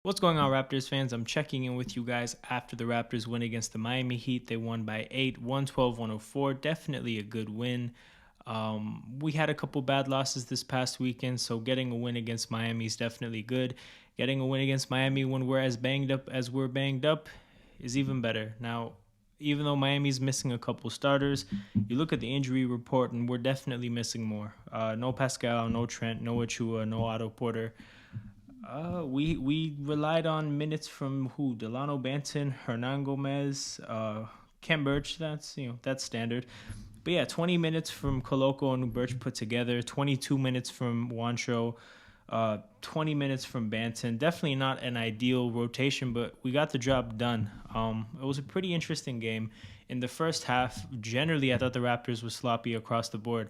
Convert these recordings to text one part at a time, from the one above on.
What's going on, Raptors fans? I'm checking in with you guys after the Raptors win against the Miami Heat. They won by 8, 112-104. Definitely a good win. We had a couple bad losses this past weekend, so getting a win against Miami is definitely good. Getting a win against Miami when we're as banged up as we're banged up is even better. Now, even though Miami's missing a couple starters, you look at the injury report and we're definitely missing more. No Pascal, no Trent, no Achua, no Otto Porter. We relied on minutes from who? Delano Banton, Hernan Gomez, Ken Birch. That's standard. But yeah, 20 minutes from Koloko and Birch put together. 22 minutes from Wancho. 20 minutes from Banton. Definitely not an ideal rotation, but we got the job done. It was a pretty interesting game. In the first half, generally, I thought the Raptors were sloppy across the board.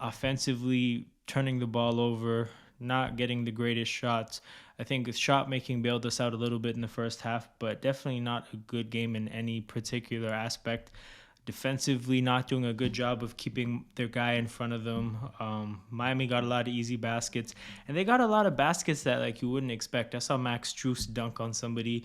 Offensively, turning the ball over, not getting the greatest shots. I think shot making bailed us out a little bit in the first half, but definitely not a good game in any particular aspect. Defensively, not doing a good job of keeping their guy in front of them. Miami got a lot of easy baskets, and they got a lot of baskets that you wouldn't expect. I saw Max Strus dunk on somebody.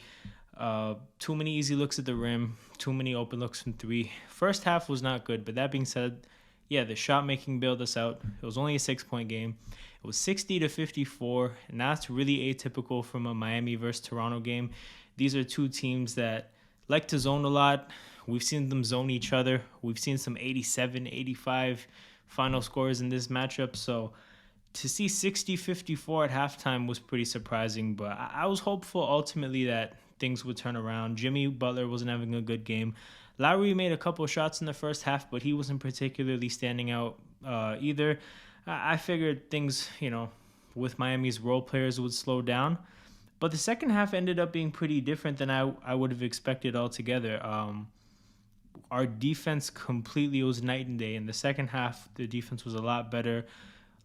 Too many easy looks at the rim, too many open looks from three. First half was not good, but that being said, yeah, the shot making bailed us out. It was only a 6-point game. It was 60-54, and that's really atypical from a Miami versus Toronto game. These are two teams that like to zone a lot. We've seen them zone each other. We've seen some 87, 85 final scores in this matchup. So to see 60-54 at halftime was pretty surprising, but I was hopeful ultimately that things would turn around. Jimmy Butler wasn't having a good game. Lowry made a couple shots in the first half, but he wasn't particularly standing out either. I figured things, with Miami's role players would slow down. But the second half ended up being pretty different than I would have expected altogether. Our defense completely was night and day. In the second half, the defense was a lot better.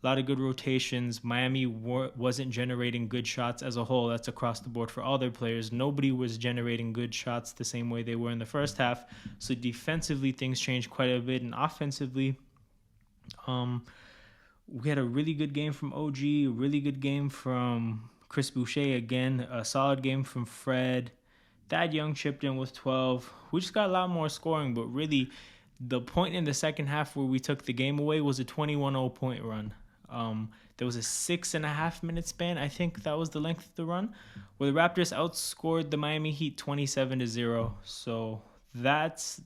A lot of good rotations. Miami wasn't generating good shots as a whole. That's across the board for all their players. Nobody was generating good shots the same way they were in the first half. So defensively, things changed quite a bit. And offensively, we had a really good game from OG, a really good game from Chris Boucher again, a solid game from Fred. Thad Young chipped in with 12. We just got a lot more scoring, but really the point in the second half where we took the game away was a 21-0 point run. There was a 6.5 minute span, I think that was the length of the run, where the Raptors outscored the Miami Heat 27-0. So that's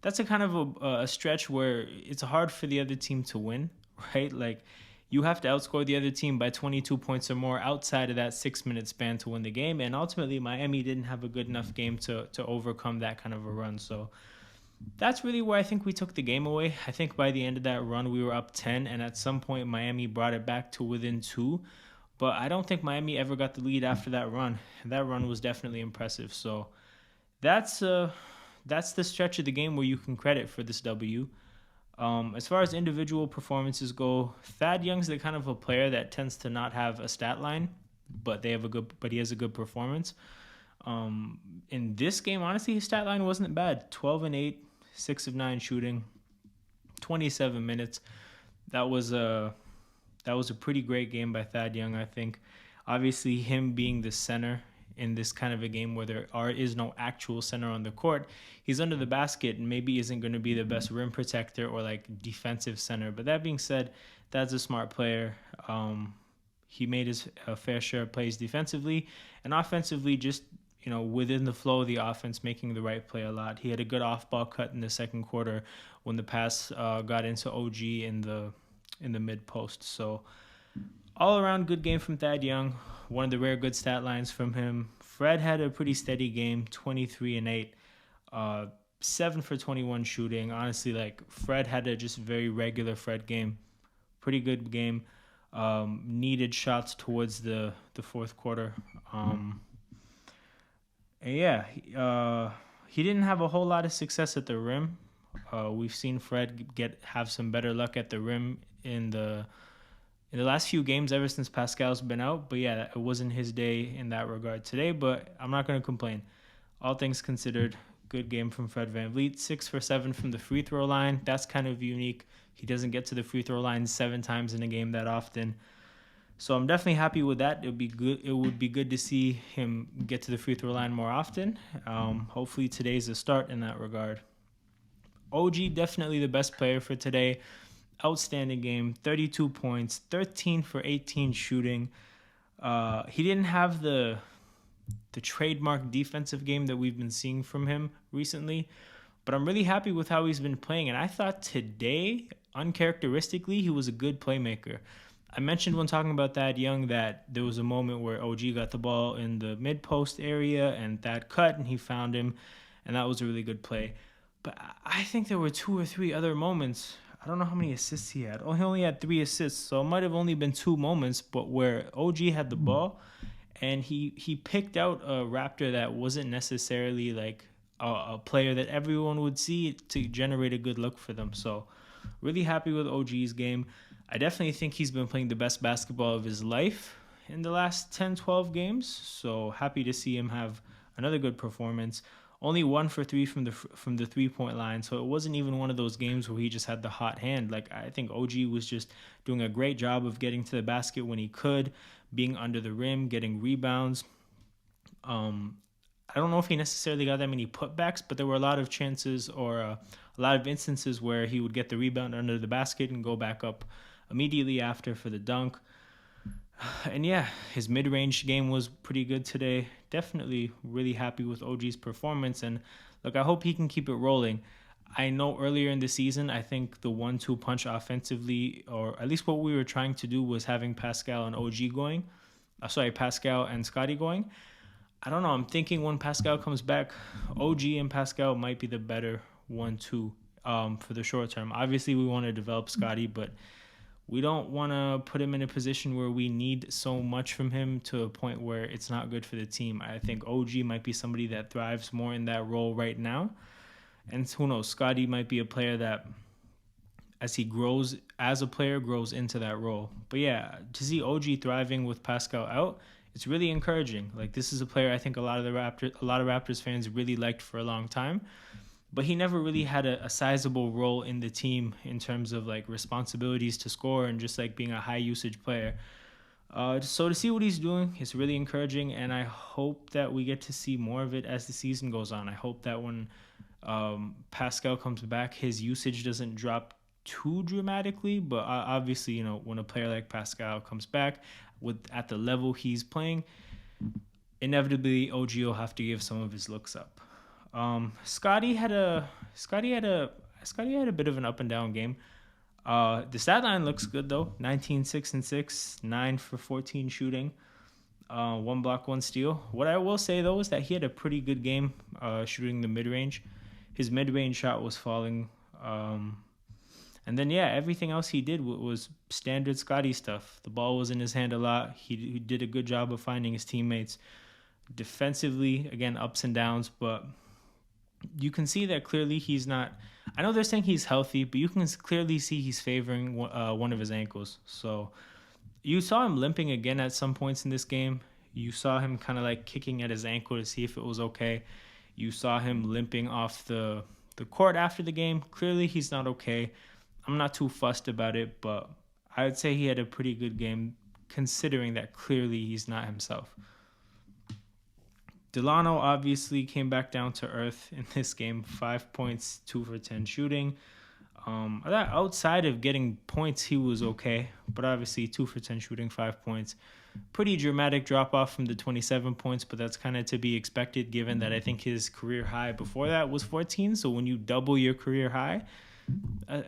a kind of a stretch where it's hard for the other team to win, right? Like, you have to outscore the other team by 22 points or more outside of that 6-minute span to win the game. And ultimately, Miami didn't have a good enough game to overcome that kind of a run. So that's really where I think we took the game away. I think by the end of that run, we were up 10. And at some point, Miami brought it back to within 2. But I don't think Miami ever got the lead after that run. And that run was definitely impressive. So that's the stretch of the game where you can credit for this W. As far as individual performances go, Thad Young's the kind of a player that tends to not have a stat line, but he has a good performance. In this game, honestly, his stat line wasn't bad. 12 and 8, 6 of 9 shooting, 27 minutes. That was a pretty great game by Thad Young, I think. Obviously, him being the center in this kind of a game where there is no actual center on the court, he's under the basket and maybe isn't going to be the best rim protector or defensive center. But that being said, that's a smart player. He made his fair share of plays defensively and offensively, just within the flow of the offense, making the right play a lot. He had a good off-ball cut in the second quarter when the pass got into OG in the mid post. So all around good game from Thad Young. One of the rare good stat lines from him. Fred had a pretty steady game, 23 and 8, 7 for 21 shooting. Honestly, Fred had a just very regular Fred game. Pretty good game. Needed shots towards the fourth quarter. He didn't have a whole lot of success at the rim. We've seen Fred have some better luck at the rim in the last few games ever since Pascal's been out. But yeah, it wasn't his day in that regard today, but I'm not going to complain. All things considered, good game from Fred VanVleet. 6 for 7 from the free throw line. That's kind of unique. He doesn't get to the free throw line 7 times in a game that often. So I'm definitely happy with that. It would be good to see him get to the free throw line more often. Hopefully today's a start in that regard. OG definitely the best player for today. Outstanding game, 32 points, 13 for 18 shooting. He didn't have the trademark defensive game that we've been seeing from him recently, but I'm really happy with how he's been playing. And I thought today, uncharacteristically, he was a good playmaker. I mentioned when talking about Thad Young that there was a moment where OG got the ball in the mid post area and Thad cut and he found him, and that was a really good play. But I think there were 2 or 3 other moments. I don't know how many assists he had. Oh, he only had 3 assists, so it might have only been 2 moments, but where OG had the ball and he picked out a Raptor that wasn't necessarily like a player that everyone would see to generate a good look for them. So really happy with OG's game. I definitely think he's been playing the best basketball of his life in the last 10, 12 games. So happy to see him have another good performance. Only 1 for 3 from the 3-point line, so it wasn't even one of those games where he just had the hot hand. Like, I think OG was just doing a great job of getting to the basket when he could, being under the rim, getting rebounds. I don't know if he necessarily got that many putbacks, but there were a lot of chances or a lot of instances where he would get the rebound under the basket and go back up immediately after for the dunk. And yeah, his mid-range game was pretty good today. Definitely really happy with OG's performance. And look, I hope he can keep it rolling. I know earlier in the season, I think the 1-2 punch offensively, or at least what we were trying to do, was having Pascal and OG going. Pascal and Scotty going. I don't know. I'm thinking when Pascal comes back, OG and Pascal might be the better 1-2 for the short term. Obviously, we want to develop Scotty, but we don't want to put him in a position where we need so much from him to a point where it's not good for the team. I think OG might be somebody that thrives more in that role right now. And who knows, Scotty might be a player that, as he grows as a player, grows into that role. But yeah, to see OG thriving with Pascal out, it's really encouraging. Like, this is a player I think a lot of Raptors fans really liked for a long time. But he never really had a sizable role in the team in terms of like responsibilities to score and just like being a high usage player. So to see what he's doing is really encouraging, and I hope that we get to see more of it as the season goes on. I hope that when Pascal comes back, his usage doesn't drop too dramatically, but obviously, you know, when a player like Pascal comes back at the level he's playing, inevitably OG will have to give some of his looks up. Scotty had a bit of an up and down game. The stat line looks good though. 19, 6 and 6, 9 for 14 shooting, 1 block, 1 steal. What I will say though is that he had a pretty good game shooting the mid range. His mid range shot was falling. And then yeah, everything else he did was standard Scotty stuff. The ball was in his hand a lot. He did a good job of finding his teammates. Defensively, again, ups and downs, but you can see that clearly he's not. I know they're saying he's healthy, but you can clearly see he's favoring one of his ankles. So you saw him limping again at some points in this game. You saw him kind of like kicking at his ankle to see if it was okay. You saw him limping off the court after the game. Clearly he's not okay. I'm not too fussed about it, but I would say he had a pretty good game considering that clearly he's not himself. Delano obviously came back down to earth in this game. 5 points, 2 for 10 shooting. Outside of getting points, he was okay. But obviously 2 for 10 shooting, 5 points. Pretty dramatic drop off from the 27 points, but that's kind of to be expected given that I think his career high before that was 14. So when you double your career high, a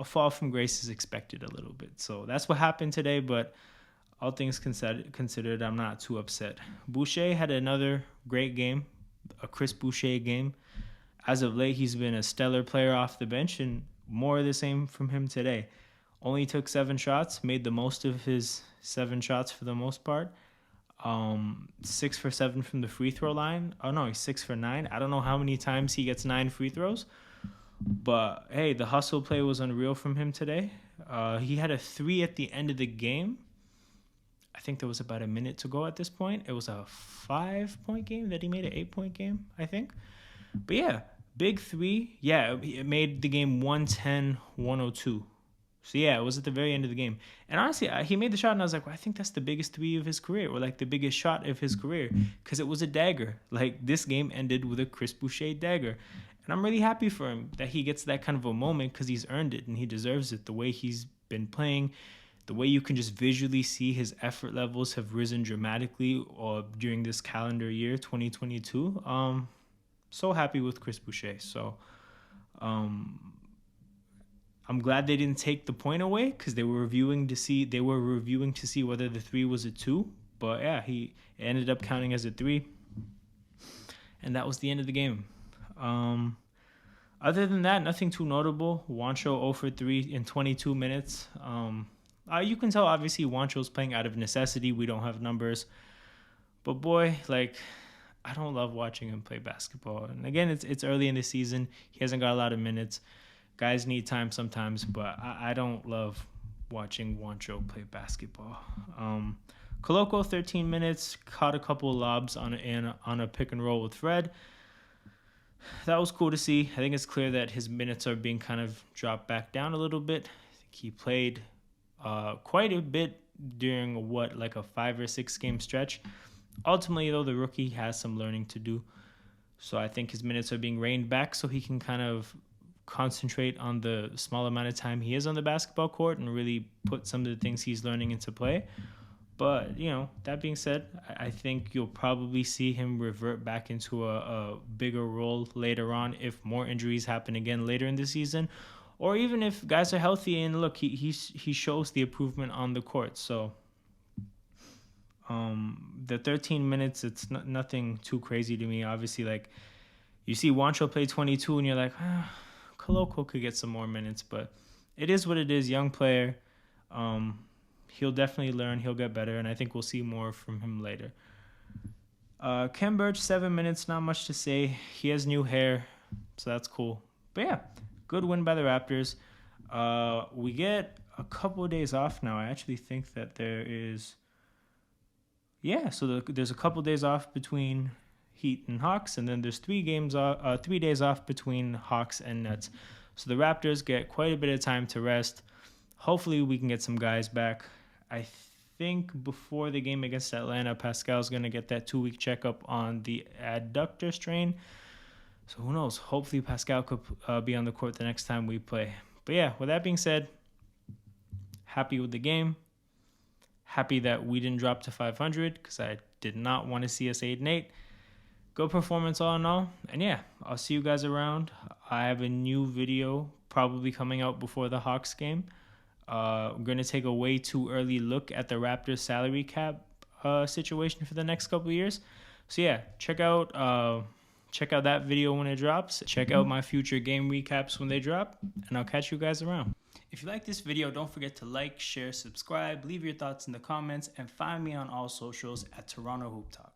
fall from grace is expected a little bit. So that's what happened today, but all things considered, I'm not too upset. Boucher had another great game, a Chris Boucher game. As of late, he's been a stellar player off the bench, and more of the same from him today. Only took 7 shots, made the most of his 7 shots for the most part. 6 for 7 from the free throw line. Oh no, he's 6 for 9. I don't know how many times he gets 9 free throws, but hey, the hustle play was unreal from him today. He had a 3 at the end of the game. I think there was about a minute to go at this point. It was a 5-point game that he made an 8-point game, I think. But yeah, big 3. Yeah, it made the game 110-102. So yeah, it was at the very end of the game. And honestly, he made the shot, and I was like, well, I think that's the biggest three of his career, or like the biggest shot of his career, because it was a dagger. Like this game ended with a Chris Boucher dagger. And I'm really happy for him that he gets that kind of a moment, because he's earned it and he deserves it. The way he's been playing, the way you can just visually see his effort levels have risen dramatically during this calendar year, 2022. So happy with Chris Boucher. So I'm glad they didn't take the point away, because they were reviewing to see whether the three was a two. But yeah, he ended up counting as a three, and that was the end of the game. Other than that, nothing too notable. Juancho 0 for 3 in 22 minutes. You can tell, obviously, Juancho's playing out of necessity. We don't have numbers. But boy, like, I don't love watching him play basketball. And again, it's early in the season. He hasn't got a lot of minutes. Guys need time sometimes, but I don't love watching Juancho play basketball. Coloco, 13 minutes, caught a couple of lobs on a pick and roll with Fred. That was cool to see. I think it's clear that his minutes are being kind of dropped back down a little bit. I think he played quite a bit during like a 5 or 6 game stretch. Ultimately, though, the rookie has some learning to do. So I think his minutes are being reined back so he can kind of concentrate on the small amount of time he is on the basketball court and really put some of the things he's learning into play. But, that being said, I think you'll probably see him revert back into a bigger role later on if more injuries happen again later in the season, or even if guys are healthy and look, he shows the improvement on the court. So the 13 minutes, it's nothing too crazy to me. Obviously, like, you see Juancho play 22 and you're like, Coloco could get some more minutes, but it is what it is. Young player. He'll definitely learn. He'll get better, and I think we'll see more from him later. Ken Burch, 7 minutes, not much to say. He has new hair, so that's cool. But yeah, good win by the Raptors. We get a couple of days off now. I actually think that there is... Yeah, so there's a couple of days off between Heat and Hawks, and then there's 3 days off between Hawks and Nets. So the Raptors get quite a bit of time to rest. Hopefully we can get some guys back. I think before the game against Atlanta, Pascal's going to get that 2-week checkup on the adductor strain. So who knows? Hopefully Pascal could be on the court the next time we play. But yeah, with that being said, happy with the game. Happy that we didn't drop to 500 because I did not want to see us 8-8. Good performance all in all. And yeah, I'll see you guys around. I have a new video probably coming out before the Hawks game. I'm going to take a way too early look at the Raptors salary cap situation for the next couple of years. So yeah, check out that video when it drops. Check out my future game recaps when they drop, and I'll catch you guys around. If you like this video, don't forget to like, share, subscribe, leave your thoughts in the comments, and find me on all socials at Toronto Hoop Talk.